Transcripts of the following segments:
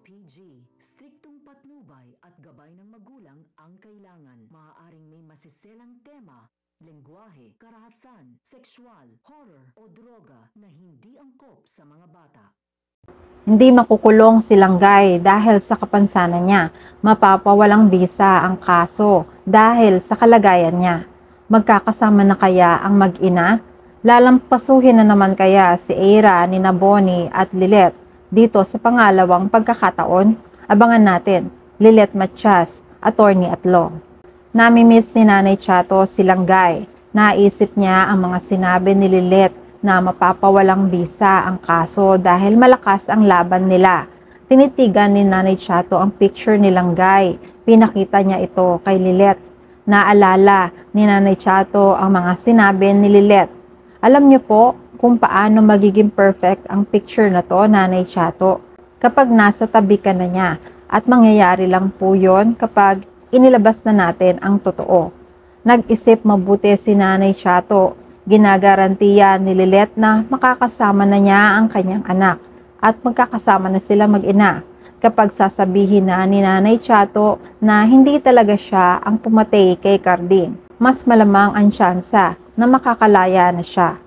SPG, striktong patnubay at gabay ng magulang ang kailangan. Maaaring may masiselang tema, lengguwahe, karahasan, sexual, horror o droga na hindi angkop sa mga bata. Hindi makukulong si Langgay dahil sa kapansanan niya. Mapapawalang bisa ang kaso dahil sa kalagayan niya. Magkakasama na kaya ang mag-ina? Lalampasuhin na naman kaya si Eira, nina Bonnie at Lilet dito sa pangalawang pagkakataon? Abangan natin. Lilet Matias, attorney at law. Namimiss ni Nanay Chato si Langgay. Naisip niya ang mga sinabi ni Lilet na mapapawalang bisa ang kaso dahil malakas ang laban nila. Tinitigan ni Nanay Chato ang picture ni Langgay. Pinakita niya ito kay Lilet. Naalala ni Nanay Chato ang mga sinabi ni Lilet. Alam niyo po kung paano magiging perfect ang picture na to, Nanay Chato, kapag nasa tabi ka na niya, at mangyayari lang po yon kapag inilabas na natin ang totoo. Nag-isip mabuti si Nanay Chato. Ginagarantiya ni Lilet na makakasama na niya ang kanyang anak at magkakasama na sila mag-ina kapag sasabihin na ni Nanay Chato na hindi talaga siya ang pumatay kay Carding. Mas malamang ang tsansa na makakalaya na siya.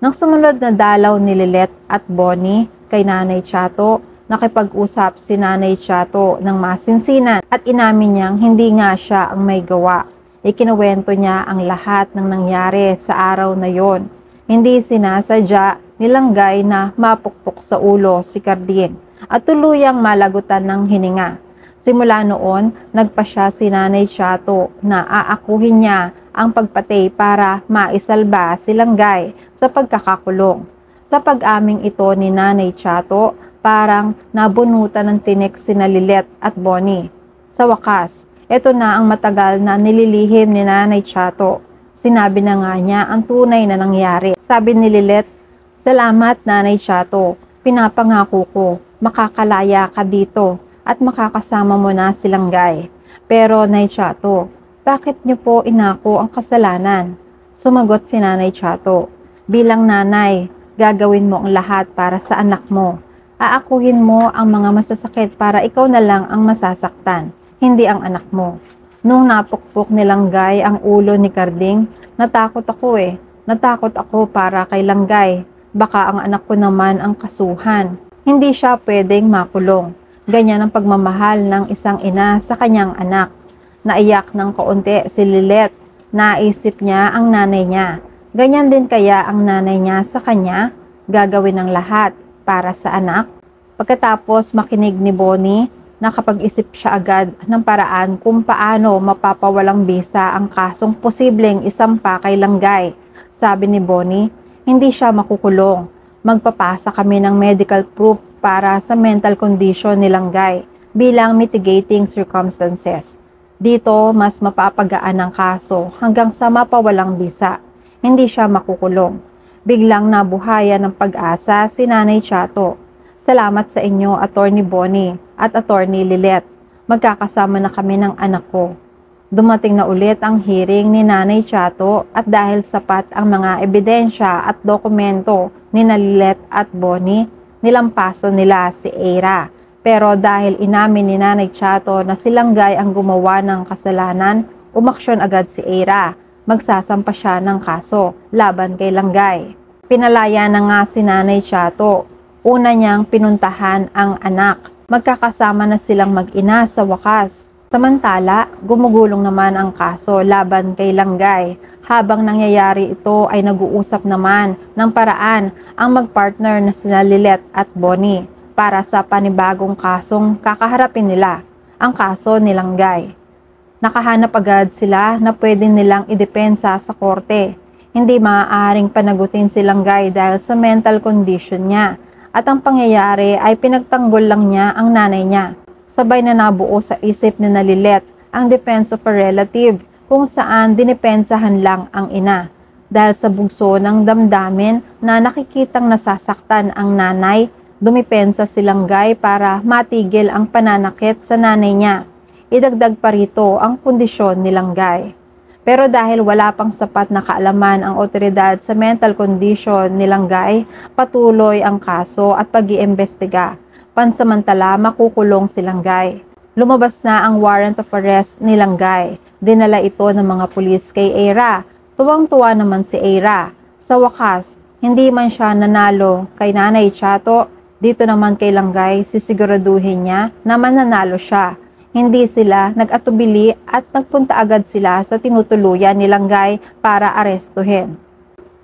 Nang sumunod na dalaw ni Lilet at Bonnie kay Nanay Chato, nakipag-usap si Nanay Chato ng masinsinan at inamin niyang hindi nga siya ang may gawa. Ikinuwento niya ang lahat ng nangyari sa araw na yon. Hindi sinasadya ni Langgay na mapukpok sa ulo si Carding at tuluyang malagutan ng hininga. Simula noon, nagpasya si Nanay Chato na aakuhin niya ang pagpatay para maisalba si Langgay sa pagkakakulong. Sa pag-aming ito ni Nanay Chato, parang nabunutan ng tinik sina Lilet at Bonnie. Sa wakas, ito na ang matagal na nililihim ni Nanay Chato. Sinabi na nga niya ang tunay na nangyari. Sabi ni Lilet, "Salamat Nanay Chato, pinapangako ko, makakalaya ka dito at makakasama mo na si Langgay. Pero Nay Chato, bakit niyo po inako ang kasalanan?" Sumagot si Nanay Chato, "Bilang nanay, gagawin mo ang lahat para sa anak mo. Aakuhin mo ang mga masasakit para ikaw na lang ang masasaktan, hindi ang anak mo." Nung napukpok ni Langgay ang ulo ni Carding, natakot ako Natakot ako para kay Langgay. Baka ang anak ko naman ang kasuhan. Hindi siya pwedeng makulong. Ganyan ang pagmamahal ng isang ina sa kanyang anak. Naiyak ng kaunti si Lilet. Naisip niya ang nanay niya. Ganyan din kaya ang nanay niya sa kanya? Gagawin ng lahat para sa anak? Pagkatapos makinig ni Bonnie, nakapag-isip siya agad ng paraan kung paano mapapawalang bisa ang kasong posibleng isampa kay Langgay. Sabi ni Bonnie, hindi siya makukulong. Magpapasa kami ng medical proof para sa mental condition ni Langgay bilang mitigating circumstances. Dito, mas mapapagaan ang kaso hanggang sa mapawalang bisa. Hindi siya makukulong. Biglang nabuhayan ng pag-asa si Nanay Chato. Salamat sa inyo, Attorney Bonnie at Attorney Lilet. Magkakasama na kami ng anak ko. Dumating na ulit ang hearing ni Nanay Chato at dahil sapat ang mga ebidensya at dokumento ni Lilet at Bonnie, nilampaso nila si Eira. Pero dahil inamin ni Nanay Chato na si Langgay ang gumawa ng kasalanan, umaksyon agad si Eira. Magsasampa siya ng kaso laban kay Langgay. Pinalaya na nga si Nanay Chato. Una niyang pinuntahan ang anak. Magkakasama na silang mag-ina sa wakas. Samantala, gumugulong naman ang kaso laban kay Langgay. Habang nangyayari ito ay nag-uusap naman ng paraan ang magpartner na sina Lilet at Bonnie para sa panibagong kasong kakaharapin nila, ang kaso ni Langgay. Nakahanap agad sila na pwede nilang idepensa sa korte. Hindi maaaring panagutin si Langgay dahil sa mental condition niya at ang pangyayari ay pinagtanggol lang niya ang nanay niya. Sabay na nabuo sa isip ni Lilet ang defense of a relative kung saan dinipensahan lang ang ina dahil sa bugso ng damdamin na nakikitang nasasaktan ang nanay. Dumipensa si Langgay para matigil ang pananakit sa nanay niya. Idagdag pa rito ang kondisyon ni Langgay. Pero dahil wala pang sapat na kaalaman ang otoridad sa mental condition ni Langgay, patuloy ang kaso at pag-iimbestiga. Pansamantala, makukulong si Langgay. Lumabas na ang warrant of arrest ni Langgay. Dinala ito ng mga pulis kay Eira. Tuwang-tuwa naman si Eira. Sa wakas, hindi man siya nanalo kay Nanay Chato, dito naman kay Langgay sisiguraduhin niya na mananalo siya. Hindi sila nag-atubili at nagpunta agad sila sa tinutuluyan ni Langgay para arestuhin.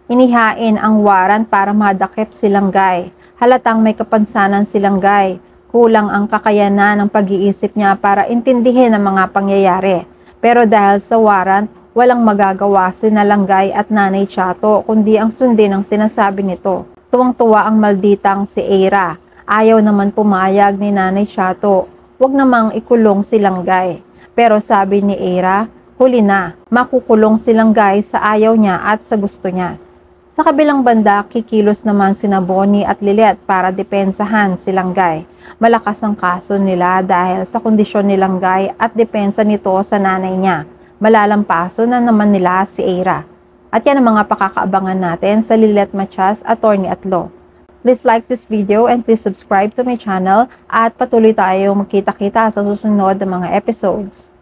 Inihain ang warrant para madakip si Langgay. Halatang may kapansanan si Langgay. Kulang ang kakayanan ng pag-iisip niya para intindihin ang mga pangyayari. Pero dahil sa warrant, walang magagawa si Langgay at Nanay Chato kundi ang sundin ang sinasabi nito. Tuwang-tuwa ang malditang si Eira. Ayaw naman pumayag ni Nanay Chato. Huwag namang ikulong si Langgay. Pero sabi ni Eira, huli na, makukulong si Langgay sa ayaw niya at sa gusto niya. Sa kabilang banda, kikilos naman sina Bonnie at Lilet para depensahan si Langgay. Malakas ang kaso nila dahil sa kondisyon ni Langgay at depensa nito sa nanay niya. Malalampaso na naman nila si Eira. At yan ang mga pakakaabangan natin sa Lilet Matias, Attorney at Law. Please like this video and please subscribe to my channel at patuloy tayong magkita-kita sa susunod na mga episodes.